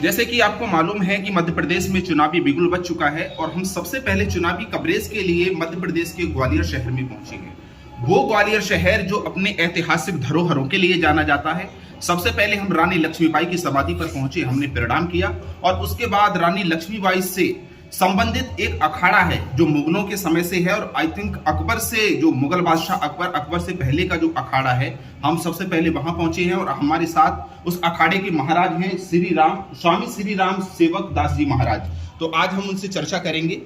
जैसे कि आपको मालूम है कि मध्य प्रदेश में चुनावी बिगुल बज चुका है और हम सबसे पहले चुनावी कवरेज के लिए मध्य प्रदेश के ग्वालियर शहर में पहुंचे हैं। वो ग्वालियर शहर जो अपने ऐतिहासिक धरोहरों के लिए जाना जाता है। सबसे पहले हम रानी लक्ष्मीबाई की समाधि पर पहुंचे, हमने प्रणाम किया और उसके बाद रानी लक्ष्मीबाई से संबंधित एक अखाड़ा है जो मुगलों के समय से है और आई थिंक अकबर से, जो मुगल बादशाह अकबर से पहले का जो अखाड़ा है, हम सबसे पहले वहां पहुंचे हैं और हमारे साथ उस अखाड़े के महाराज हैं स्वामी श्री राम सेवक दास जी महाराज। तो आज हम उनसे चर्चा करेंगे।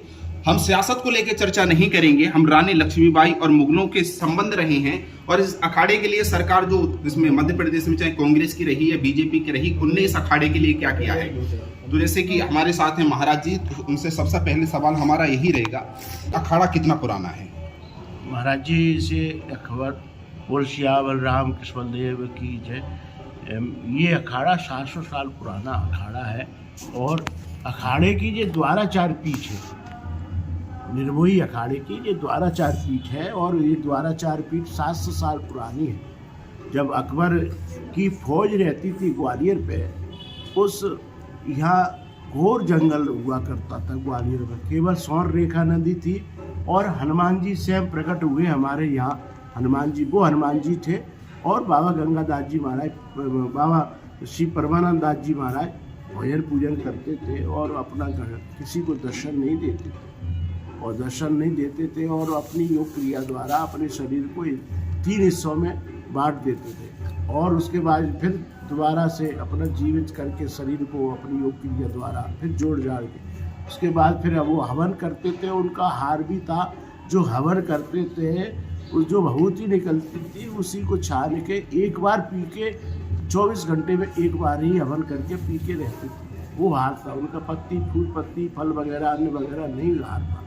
हम सियासत को लेकर चर्चा नहीं करेंगे, हम रानी लक्ष्मीबाई और मुगलों के संबंध रहे हैं और इस अखाड़े के लिए सरकार जो इसमें मध्य प्रदेश में चाहे कांग्रेस की रही या बीजेपी की रही, उनने इस अखाड़े के लिए क्या किया है। तो जैसे कि हमारे साथ हैं महाराज जी, तो उनसे सबसे पहले सवाल हमारा यही रहेगा, अखाड़ा कितना पुराना है। महाराज जी से अकबर बोल सियावर राम कृष्ण देव की जय। ये अखाड़ा 700 साल पुराना अखाड़ा है और अखाड़े की जो द्वाराचार पीठ है, निर्मोही अखाड़े की ये द्वाराचार पीठ है और ये द्वाराचार पीठ 700 साल पुरानी है। जब अकबर की फौज रहती थी ग्वालियर पे, उस यहाँ घोर जंगल हुआ करता था ग्वालियर में, केवल सौर रेखा नदी थी और हनुमान जी स्वयं प्रकट हुए हमारे यहाँ। हनुमान जी वो हनुमान जी थे और बाबा गंगादास जी महाराज, बाबा श्री परमानंद दास जी महाराज भजन पूजन करते थे और अपना किसी को दर्शन नहीं देते थे और अपनी योग क्रिया द्वारा अपने शरीर को 3 हिस्सों में बांट देते थे और उसके बाद फिर दोबारा से अपना जीवित करके शरीर को अपनी योग क्रिया द्वारा फिर जोड़ जाड़ के उसके बाद फिर वो हवन करते थे। उनका हार भी था, जो हवन करते थे उस जो भभूति निकलती थी उसी को छान के एक बार पी के 24 घंटे में एक बार ही हवन करके पी के रहते थे। वो हार था उनका, पत्ती फूल पत्ती फल वगैरह अन्य वगैरह नहीं हार था।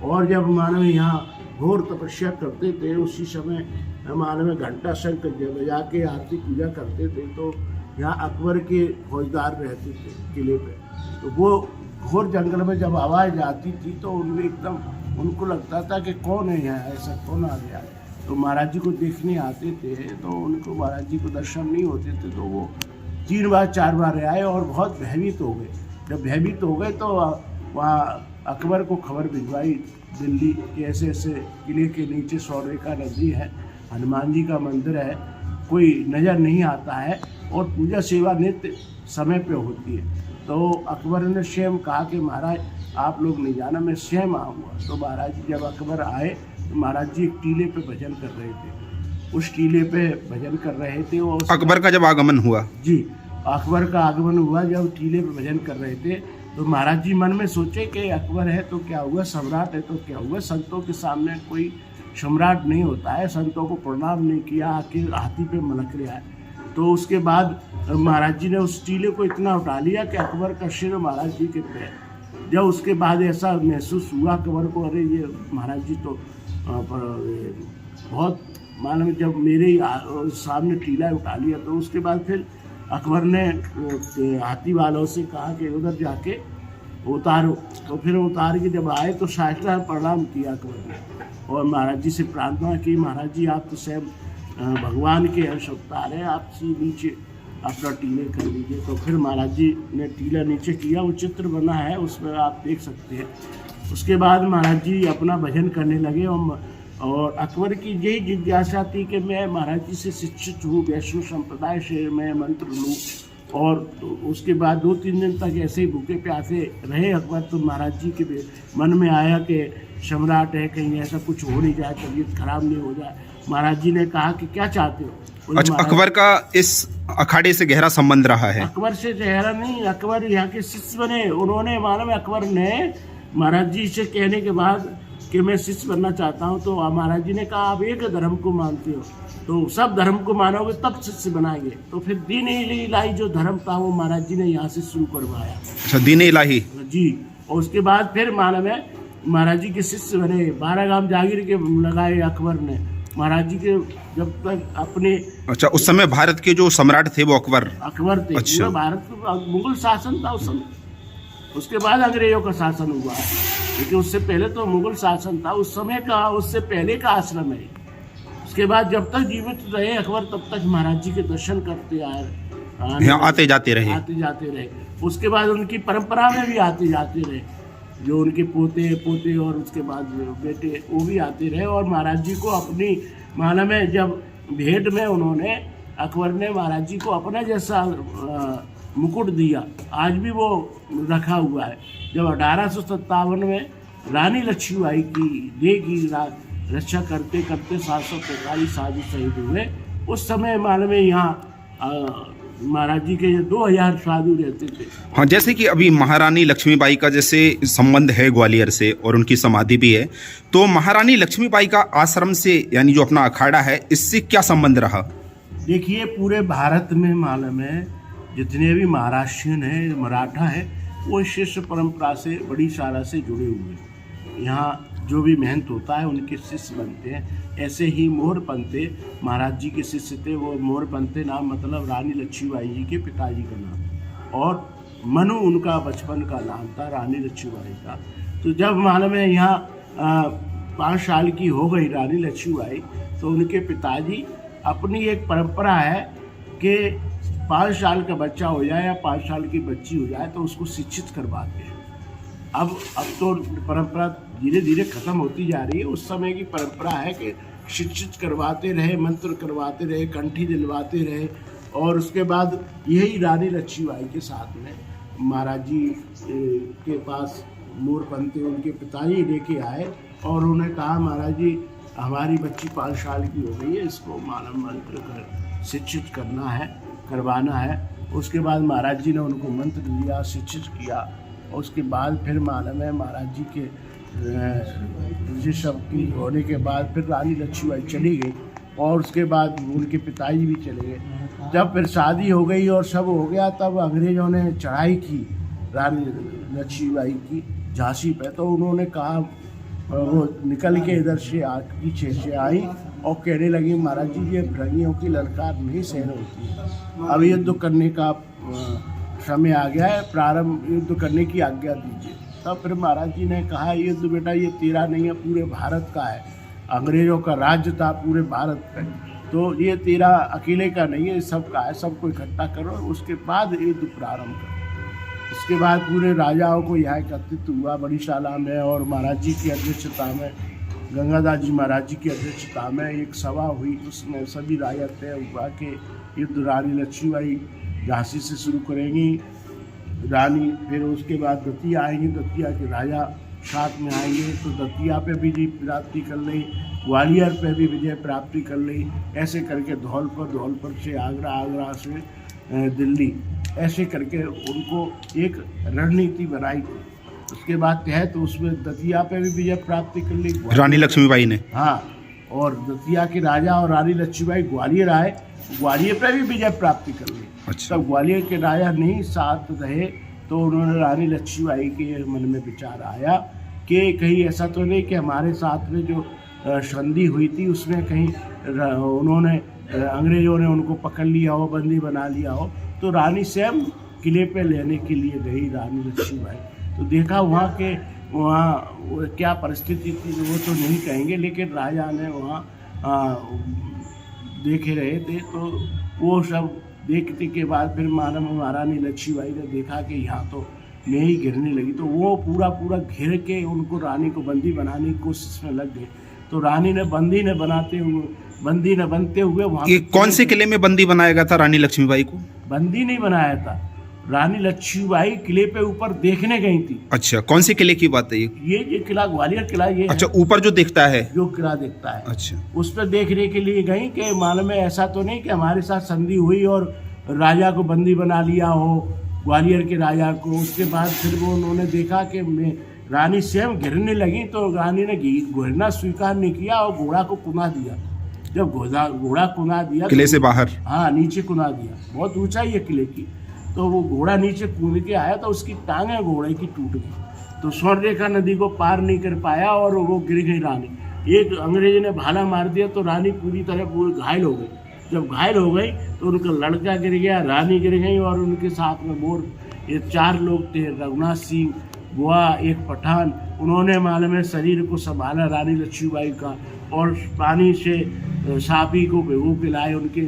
और जब मानव यहाँ घोर तपस्या करते थे, उसी समय मानव घंटा शंख बजा के आरती पूजा करते थे, तो यहाँ अकबर के फौजदार रहते थे किले पे। तो वो घोर जंगल में जब आवाज़ आती थी तो उनमें एकदम उनको लगता था कि कौन है यहाँ, ऐसा कौन आ गया। तो महाराज जी को देखने आते थे तो उनको महाराज जी को दर्शन नहीं होते थे, तो वो 3 बार 4 बार आए और बहुत भयभीत हो गए। जब भयभीत हो गए तो वहाँ अकबर को खबर भिजवाई दिल्ली कि ऐसे ऐसे किले के नीचे सौरेखा नदी है, हनुमान जी का मंदिर है, कोई नज़र नहीं आता है और पूजा सेवा नित्य समय पे होती है। तो अकबर ने स्वयं कहा कि महाराज आप लोग नहीं जाना, मैं स्वयं आऊँगा। तो महाराज जी जब अकबर आए तो महाराज जी एक टीले पे भजन कर रहे थे, उस टीले पे भजन कर रहे थे। और अकबर का जब आगमन हुआ जी, अकबर का आगमन हुआ जब टीले पे भजन कर रहे थे तो महाराज जी मन में सोचे कि अकबर है तो क्या हुआ, सम्राट है तो क्या हुआ, संतों के सामने कोई सम्राट नहीं होता है, संतों को प्रणाम नहीं किया, आखिर हाथी पे मलक रहा है। तो उसके बाद महाराज जी ने उस टीले को इतना उठा लिया कि अकबर का सिर महाराज जी के पैर। जब उसके बाद ऐसा महसूस हुआ अकबर को, अरे ये महाराज जी तो बहुत मालूम, जब मेरे सामने टीला उठा लिया। तो उसके बाद फिर अकबर ने हाथी वालों से कहा कि उधर जाके उतारो। तो फिर उतार के जब आए तो साष्टांग प्रणाम किया अकबर ने और महाराज जी से प्रार्थना की, महाराज जी आप तो स्वयं भगवान के अंश अवतार हैं, आप नीचे अपना टीले कर लीजिए। तो फिर महाराज जी ने टीला नीचे किया, वो चित्र बना है उसमें आप देख सकते हैं। उसके बाद महाराज जी अपना भजन करने लगे और अकबर की यही जिज्ञासा थी कि मैं महाराज जी से शिक्षित हूँ, वैष्णव संप्रदाय से मैं मंत्र लूँ। और उसके बाद 2-3 दिन तक ऐसे ही भूखे प्यासे रहे अकबर। तो महाराज जी के मन में आया कि सम्राट है, कहीं ऐसा कुछ हो नहीं जाए, तबीयत खराब नहीं हो जाए। महाराज जी ने कहा कि क्या चाहते हो। अच्छा, अकबर का इस अखाड़े से गहरा संबंध रहा है। अकबर से गहरा नहीं, अकबर यहाँ के शिष्य बने। उन्होंने मालूम अकबर ने महाराज जी से कहने के बाद कि मैं शिष्य बनना चाहता हूँ, तो महाराज जी ने कहा आप एक धर्म को मानते हो तो सब धर्म को मानोगे तब शिष्य बनाएंगे। तो फिर दीन इलाही जो धर्म था वो महाराज जी ने यहाँ से शुरू करवाया। अच्छा, दीन इलाही जी। और उसके बाद फिर मालूम है महाराज जी के शिष्य बने, 12 गांव जागीर के लगाए अकबर ने महाराज जी के जब तक अपने। अच्छा, उस समय भारत के जो सम्राट थे वो अकबर थे। अच्छा, भारत का मुगल शासन था उस समय, उसके बाद अंग्रेजों का शासन हुआ है, लेकिन उससे पहले तो मुगल शासन था उस समय का, उससे पहले का आश्रम है। उसके बाद जब तक जीवित रहे अकबर तब तक महाराज जी के दर्शन करते आए, आते जाते रहे। उसके बाद उनकी परंपरा में भी आते जाते रहे, जो उनके पोते पोते और उसके बाद बेटे वो भी आते रहे। और महाराज जी को अपनी माना में जब भेंट में उन्होंने अकबर ने महाराज जी को अपना जैसा मुकुट दिया, आज भी वो रखा हुआ है। जब 1857 में रानी लक्ष्मीबाई की देह की रक्षा करते करते 745 आदमी शहीद हुए, उस समय मालूम है यहाँ महाराज जी के 2000 साधु रहते थे। हाँ, जैसे कि अभी महारानी लक्ष्मीबाई का जैसे संबंध है ग्वालियर से और उनकी समाधि भी है, तो महारानी लक्ष्मीबाई का आश्रम से यानी जो अपना अखाड़ा है इससे क्या संबंध रहा? देखिए, पूरे भारत में मालूम है जितने भी महाराष्ट्रियन है, मराठा है, वो शिष्य परंपरा से बड़ी सारा से जुड़े हुए हैं। यहाँ जो भी मेहनत होता है उनके शिष्य बनते हैं। ऐसे ही मोरपंते महाराज जी के शिष्य थे। वो मोरपंते नाम मतलब रानी लक्ष्मीबाई जी के पिताजी का नाम, और मनु उनका बचपन का नाम था, रानी लक्ष्मीबाई का। तो जब मालूम है यहाँ 5 साल की हो गई रानी लक्ष्मीबाई, तो उनके पिताजी अपनी एक परंपरा है कि 5 साल का बच्चा हो जाए या 5 साल की बच्ची हो जाए तो उसको शिक्षित करवाते हैं। अब तो परंपरा धीरे धीरे खत्म होती जा रही है। उस समय की परंपरा है कि शिक्षित करवाते रहे, मंत्र करवाते रहे, कंठी दिलवाते रहे। और उसके बाद यही रानी लक्ष्मीबाई के साथ में महाराज जी के पास मोरपंते उनके पिताजी लेके आए और उन्होंने कहा, महाराज जी हमारी बच्ची 5 साल की हो गई है, इसको मानव मंत्र कर शिक्षित करना है, करवाना है। उसके बाद महाराज जी ने उनको मंत्र दिया, शिक्षित किया। उसके बाद फिर मालूम है महाराज जी के सब की होने के बाद फिर रानी लक्ष्मीबाई चली गई और उसके बाद उनके पिताजी भी चले गए। जब फिर शादी हो गई और सब हो गया, तब अंग्रेज़ों ने चढ़ाई की रानी लक्ष्मीबाई की झांसी पे। तो उन्होंने कहा, वो निकल के इधर से पीछे से आई और कहने लगी, महाराज जी ये भृंगियों की ललकार नहीं सहन होती है, अब युद्ध करने का समय आ गया है, प्रारंभ युद्ध करने की आज्ञा दीजिए। तब फिर महाराज जी ने कहा, युद्ध बेटा ये तेरा नहीं है, पूरे भारत का है। अंग्रेज़ों का राज्य था पूरे भारत पे, तो ये तेरा अकेले का नहीं है, सबका है, सबको इकट्ठा करो, उसके बाद युद्ध प्रारंभ करो। इसके बाद पूरे राजाओं को यहाँ एकत्रित हुआ बड़ीशाला में, और महाराज जी की अध्यक्षता में, गंगादास जी महाराज जी की अध्यक्षता में एक सभा हुई। उसमें सभी राजा तय हुआ कि युद्ध रानी लक्ष्मीबाई झांसी से शुरू करेंगी, रानी, फिर उसके बाद दतिया आएंगे, दतिया के राजा साथ में आएंगे, तो दतिया पे भी विजय प्राप्ति कर ली, ग्वालियर पे भी विजय प्राप्ति कर ली। ऐसे करके धौलपुर से आगरा, आगरा से दिल्ली, ऐसे करके उनको एक रणनीति बनाई थी। उसके बाद तहत तो उसमें दतिया पे भी विजय प्राप्ति कर ली रानी लक्ष्मीबाई ने। हाँ, और दतिया के राजा और रानी लक्ष्मीबाई ग्वालियर आए, ग्वालियर पे भी विजय प्राप्ति कर ली। अच्छा। तब ग्वालियर के राजा नहीं साथ रहे, तो उन्होंने रानी लक्ष्मीबाई के मन में विचार आया कि कहीं ऐसा तो नहीं कि हमारे साथ में जो संधि हुई थी उसमें कहीं उन्होंने अंग्रेज़ों ने उनको पकड़ लिया हो, बंदी बना लिया हो। तो रानी स्वयं किले पे लेने के लिए गई रानी लक्ष्मीबाई। तो देखा वहाँ क्या परिस्थिति थी वो तो नहीं कहेंगे, लेकिन राजा ने वहाँ देखे रहे थे। तो वो सब देखने के बाद फिर महारानी लक्ष्मीबाई ने देखा कि यहाँ तो नहीं गिरने लगी, तो वो पूरा घेर के उनको रानी को बंदी बनाने की कोशिश में लग गए। तो रानी ने बंदी न बनते हुए वहाँ, ये कौन से किले में बंदी बनाया गया था रानी लक्ष्मीबाई को? बंदी नहीं बनाया था, रानी लक्ष्मीबाई किले पे ऊपर देखने गई थी। अच्छा, कौन से किले की बात है ये किला ग्वालियर किला ये अच्छा, ऊपर जो दिखता है, जो किला दिखता है, अच्छा, उस पर देखने के लिए गई कि मालूम है ऐसा तो नहीं कि हमारे साथ संधि हुई और राजा को बंदी बना लिया हो, ग्वालियर के राजा को। उसके बाद फिर वो उन्होंने देखा कि रानी स्वयं गिरने लगी, तो रानी ने गिरना स्वीकार नहीं किया और घोड़ा को कुना दिया। जब घोड़ा कुना दिया किले से बाहर, हाँ, नीचे कुना दिया, बहुत ऊंचाई है किले की। तो वो घोड़ा नीचे कूद के आया तो उसकी टांगें घोड़े की टूट गई, तो स्वर्णरेखा नदी को पार नहीं कर पाया और वो गिर गई रानी। एक अंग्रेज ने भाला मार दिया तो रानी पूरी घायल हो गई। जब घायल हो गई तो उनका लड़का गिर गया, रानी गिर गई, और उनके साथ में ये 4 लोग थे, रघुनाथ सिंह, बुआ, एक पठान। उन्होंने मालूम है शरीर को संभाला रानी लक्ष्मीबाई का, और पानी से साफी को भिगो के लाए, उनके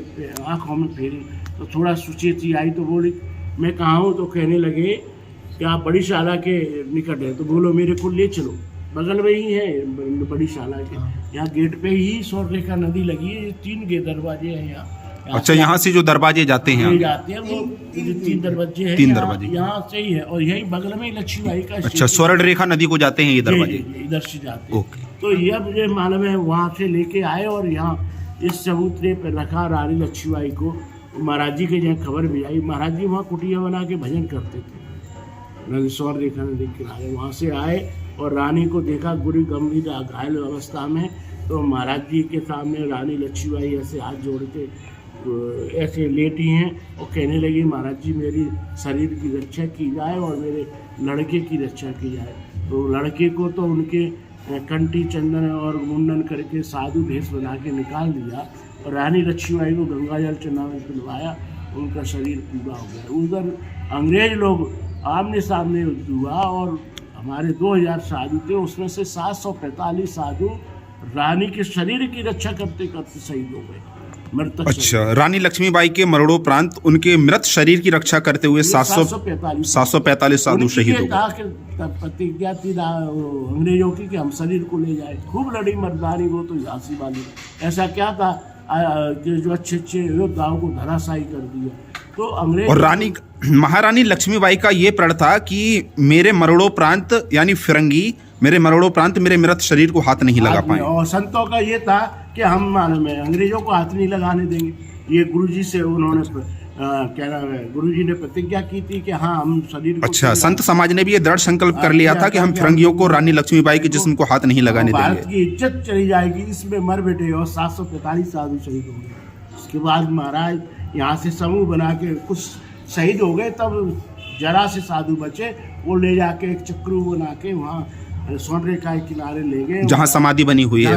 आँखों में फेरी, तो थोड़ा सुचेती आई। तो बोली मैं कहाँ हूँ, तो कहने लगे कि आप बड़ी शाला के निकट है। तो बोलो मेरे को ले चलो, बगल में ही है बड़ी शाला के, यहाँ गेट पे ही स्वर्णरेखा नदी लगी है। 3 दरवाजे हैं यहाँ। अच्छा, यहाँ से जो दरवाजे जाते हैं जाते हैं वो 3 दरवाजे हैं, 3 दरवाजे यहाँ से ही है। और यही बगल में लक्ष्मीबाई का अच्छा, स्वर्णरेखा नदी को जाते हैं ये दरवाजे, इधर से जाते हैं। ओके। तो यह मुझे मालूम है, वहाँ से लेके आए और यहाँ इस चबूतरे पर रखा रानी लक्ष्मीबाई को। महाराज जी के यहाँ खबर भी आई। महाराज जी वहाँ कुटिया बना के भजन करते थे नदी, स्वर्णरेखा नदी के किनारे। वहाँ से आए और रानी को देखा गुरु गंभीर घायल अवस्था में। तो महाराज जी के सामने रानी लक्ष्मीबाई ऐसे हाथ जोड़ के ऐसे लेटी हैं और कहने लगी, महाराज जी मेरी शरीर की रक्षा की जाए और मेरे लड़के की रक्षा की जाए। तो लड़के को तो उनके कंठी चंदन और मुंडन करके साधु भेष बना के निकाल दिया और रानी लक्ष्मीबाई को गंगाजल चढ़ाने पिलवाया। उनका शरीर पूरा हो गया। उधर अंग्रेज लोग आमने सामने हुआ और हमारे 2000 साधु थे, उसमें से 745 साधु रानी के शरीर की रक्षा करते करते शहीद हो गए। अच्छा, रानी लक्ष्मीबाई के मरणोपरांत उनके मृत शरीर की रक्षा करते हुए 745 साधु शहीद हो गए। प्रतिज्ञा थी अंग्रेजों की कि हम शरीर को ले जाए। खूब लड़ी मर्दानी वो तो झांसी वाली। ऐसा क्या था जो अच्छे योद्धाओं को धराशायी कर दिया। तो अंग्रेज और महारानी लक्ष्मीबाई का ये प्रण था कि मेरे मरणोपरांत यानी फिरंगी मेरे मरणोपरांत मेरे मृत शरीर को हाथ नहीं लगा पाए। और संतों का ये था कि हम मालूम है अंग्रेजों को हाथ नहीं लगाने देंगे। ये गुरुजी से उन्होंने क्या नाम है, गुरुजी ने प्रतिज्ञा की थी कि हाँ हम शरीर को। अच्छा, संत समाज ने भी ये दृढ़ संकल्प कर लिया था कि हम फिरंगियों को रानी लक्ष्मीबाई के जिस्म को हाथ नहीं लगाने देंगे। भारत की इज्जत चली जाएगी, इसमें मर बैठे। और 745 साधु शहीद हो गए। उसके बाद महाराज यहाँ से समूह बना के कुछ शहीद हो गए। तब जरा से साधु बचे, वो ले जाके एक चक्रू बना के वहाँ स्वर्णरेखा के किनारे ले गए, जहाँ समाधि बनी हुई है।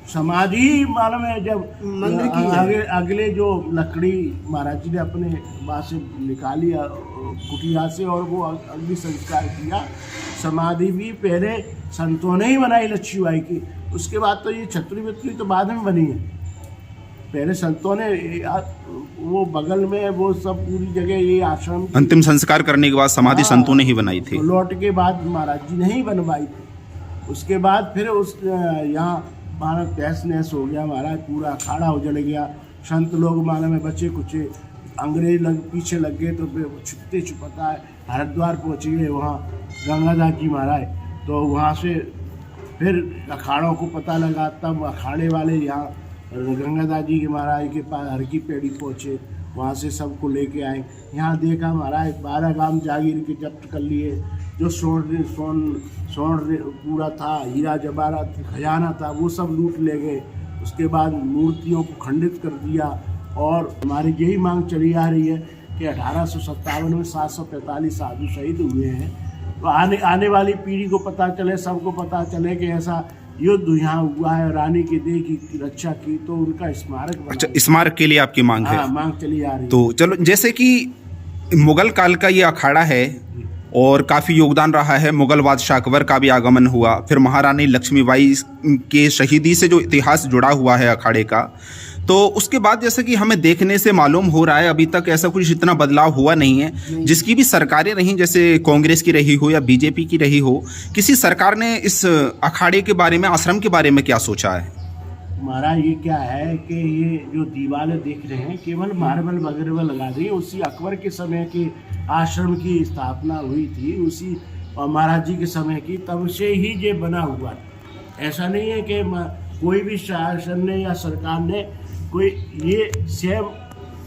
समाधि मालूम है जब मंदिर की अगले जो लकड़ी महाराज जी ने अपने वहाँ से निकाली कुटिया से और वो अग्नि संस्कार किया। समाधि भी पहले संतों ने ही बनाई लक्ष्मीबाई की। उसके बाद तो ये छतरी वतरी तो बाद में बनी है। पहले संतों ने वो बगल में वो सब पूरी जगह ये आश्रम अंतिम संस्कार करने के बाद समाधि संतों ने ही बनाई थी। लौट के बाद महाराज जी ने ही बनवाई थी। उसके बाद फिर उस यहाँ भारत तहस नहस हो गया। महाराज पूरा अखाड़ा हो जल गया। संत लोग माने में बचे कुछ अंग्रेज पीछे लग गए। तो छुपते छुपता है हरिद्वार पहुँच गए। वहाँ गंगादास जी महाराज, तो वहाँ से फिर अखाड़ों को पता लगा। तब अखाड़े वाले यहाँ गंगादास जी के महाराज के पास हर की पेड़ी पहुँचे। वहाँ से सबको लेके आए। यहाँ देखा महाराज 12 गांव जागीर के जब्त कर लिए। जो स्वर्ण पूरा था, हीरा जवाहरात खजाना था, वो सब लूट ले गए। उसके बाद मूर्तियों को खंडित कर दिया। और हमारी यही मांग चली आ रही है कि 1857 में 745 साधु शहीद हुए हैं। तो आने वाली पीढ़ी को पता चले, सबको पता चले कि ऐसा युद्ध यहाँ हुआ है, रानी की देह की रक्षा की। तो उनका स्मारक बना। अच्छा, स्मारक के लिए आपकी मांग है? मांग चली आ रही है। तो चलो, जैसे कि मुगल काल का ये अखाड़ा है और काफ़ी योगदान रहा है। मुगल बादशाह अकबर का भी आगमन हुआ, फिर महारानी लक्ष्मीबाई के शहीदी से जो इतिहास जुड़ा हुआ है अखाड़े का, तो उसके बाद जैसे कि हमें देखने से मालूम हो रहा है अभी तक ऐसा कुछ इतना बदलाव हुआ नहीं है। जिसकी भी सरकारें रहीं, जैसे कांग्रेस की रही हो या बीजेपी की रही हो, किसी सरकार ने इस अखाड़े के बारे में, आश्रम के बारे में क्या सोचा है? महाराज ये क्या है कि ये जो दीवारें देख रहे हैं केवल मार्बल वगैरह लगा दी। उसी अकबर के समय के आश्रम की स्थापना हुई थी, उसी महाराज जी के समय की, तब से ही ये बना हुआ था। ऐसा नहीं है कि कोई भी शासन ने या सरकार ने कोई, ये स्वयं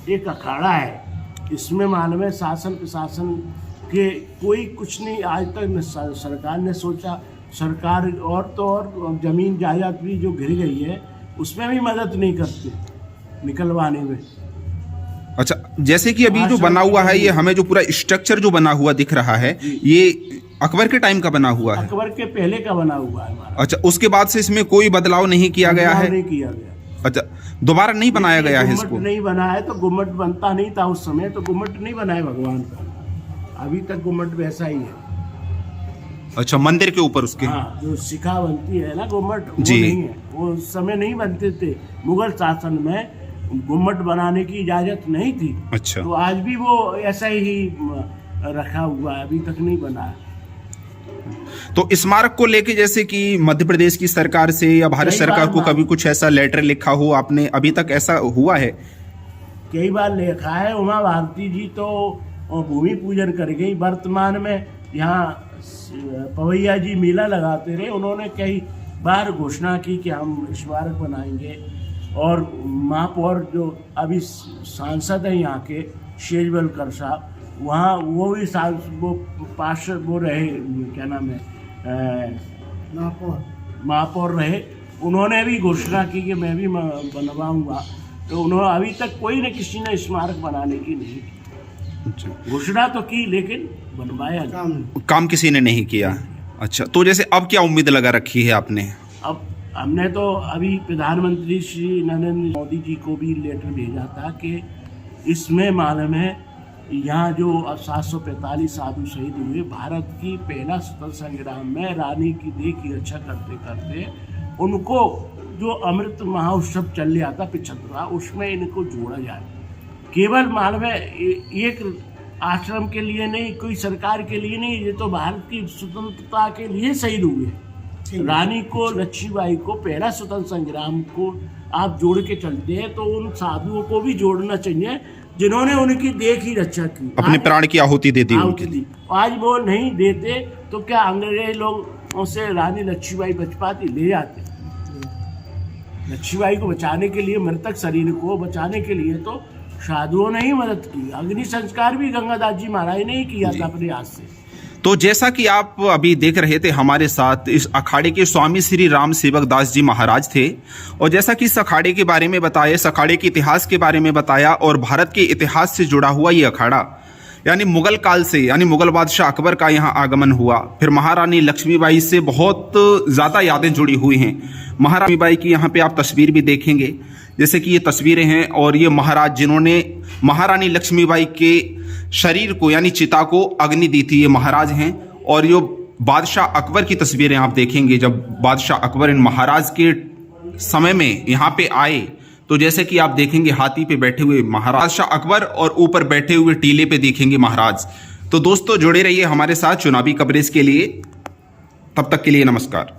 एक अखाड़ा है। इसमें मालूम है शासन प्रशासन के कोई कुछ नहीं आज तक सरकार ने सोचा। सरकार और तो और जमीन जायदाद भी जो घिर गई है उसमें भी मदद नहीं करती निकलवाने में। अच्छा, जैसे कि अभी जो बना हुआ है, ये हमें जो पूरा स्ट्रक्चर जो बना हुआ दिख रहा है, ये अकबर के टाइम का बना हुआ है? अकबर के पहले का बना हुआ है हमारा। अच्छा, उसके बाद से इसमें कोई बदलाव नहीं किया गया है? नहीं किया गया। अच्छा, दोबारा नहीं बनाया गया है इसको? नहीं बनाया है। तो गुम्मट बनता नहीं था उस समय, तो गुम्मट नहीं बनाया भगवान का। अभी तक गुम्मट वैसा ही है। अच्छा, मंदिर के ऊपर उसके? हाँ, जो शिखा बनती है ना गुम्मट, वो नहीं है। वो उस समय नहीं बनते थे। मुगल शासन में गुम्मट बनाने की इजाजत नहीं थी। अच्छा। तो आज भी वो ऐसा ही रखा हुआ है, अभी तक नहीं बना। तो स्मारक को लेके जैसे कि मध्य प्रदेश की सरकार से या भारत सरकार को कभी कुछ ऐसा लेटर लिखा हो आपने, अभी तक ऐसा हुआ है? कई बार लिखा है। उमा भारती जी तो भूमि पूजन कर गई। वर्तमान में यहाँ पवैया जी मेला लगाते रहे, उन्होंने कई बार घोषणा की कि हम स्मारक बनाएंगे। और महापौर जो अभी सांसद हैं यहाँ के शेजवलकर साहब, वहाँ वो भी वो पार्षद वो रहे, क्या नाम है, महापौर रहे। उन्होंने भी घोषणा की कि मैं भी बनवाऊंगा। तो उन्होंने अभी तक कोई न किसी ने स्मारक बनाने की नहीं की। घोषणा तो की लेकिन बनवाया काम किसी ने नहीं किया। अच्छा, तो जैसे अब क्या उम्मीद लगा रखी है आपने? अब हमने तो अभी प्रधानमंत्री श्री नरेंद्र मोदी जी को भी लेटर भेजा था कि इसमें मालूम है यहाँ जो 745 साधु शहीद हुए, भारत की पहला स्वतंत्र संग्राम में रानी की देह की रक्षा करते करते उनको जो अमृत महोत्सव चल रहा था 75वां, उसमें इनको जोड़ा जाए। केवल मालूम है एक आश्रम के लिए नहीं, कोई सरकार के लिए नहीं, ये तो भारत की स्वतंत्रता के लिए शहीद हुए। रानी को, लक्ष्मीबाई को, पहला स्वतंत्र संग्राम को आप जोड़ के चलते हैं, तो उन साधुओं को भी जोड़ना चाहिए जिन्होंने उनकी देह की रक्षा की, अपने प्राण की आहुति दे दी उनके लिए। आज वो नहीं देते तो क्या अंग्रेज लोग उनसे रानी लक्ष्मीबाई बच पाती? ले जाते। लक्ष्मीबाई को बचाने के लिए, मृतक शरीर को बचाने के लिए तो साधुओं ने ही मदद की। अग्नि संस्कार भी गंगादास जी महाराज ने ही किया था अपने हाथ से। तो जैसा कि आप अभी देख रहे थे, हमारे साथ इस अखाड़े के स्वामी श्री राम सेवक दास जी महाराज थे, और जैसा कि इस अखाड़े के बारे में बताया, इस अखाड़े के इतिहास के बारे में बताया, और भारत के इतिहास से जुड़ा हुआ ये अखाड़ा यानी मुगल काल से, यानी मुगल बादशाह अकबर का यहाँ आगमन हुआ। फिर महारानी लक्ष्मीबाई से बहुत ज़्यादा यादें जुड़ी हुई हैं। महारानी बाई की यहाँ पे आप तस्वीर भी देखेंगे, जैसे कि ये तस्वीरें हैं, और ये महाराज जिन्होंने महारानी लक्ष्मीबाई के शरीर को यानी चिता को अग्नि दी थी, ये महाराज हैं। और ये बादशाह अकबर की तस्वीरें आप देखेंगे, जब बादशाह अकबर इन महाराज के समय में यहाँ पे आए, तो जैसे कि आप देखेंगे हाथी पे बैठे हुए महाराज शाह अकबर और ऊपर बैठे हुए टीले पे देखेंगे महाराज। तो दोस्तों जुड़े रहिए हमारे साथ चुनावी कवरेज के लिए। तब तक के लिए नमस्कार।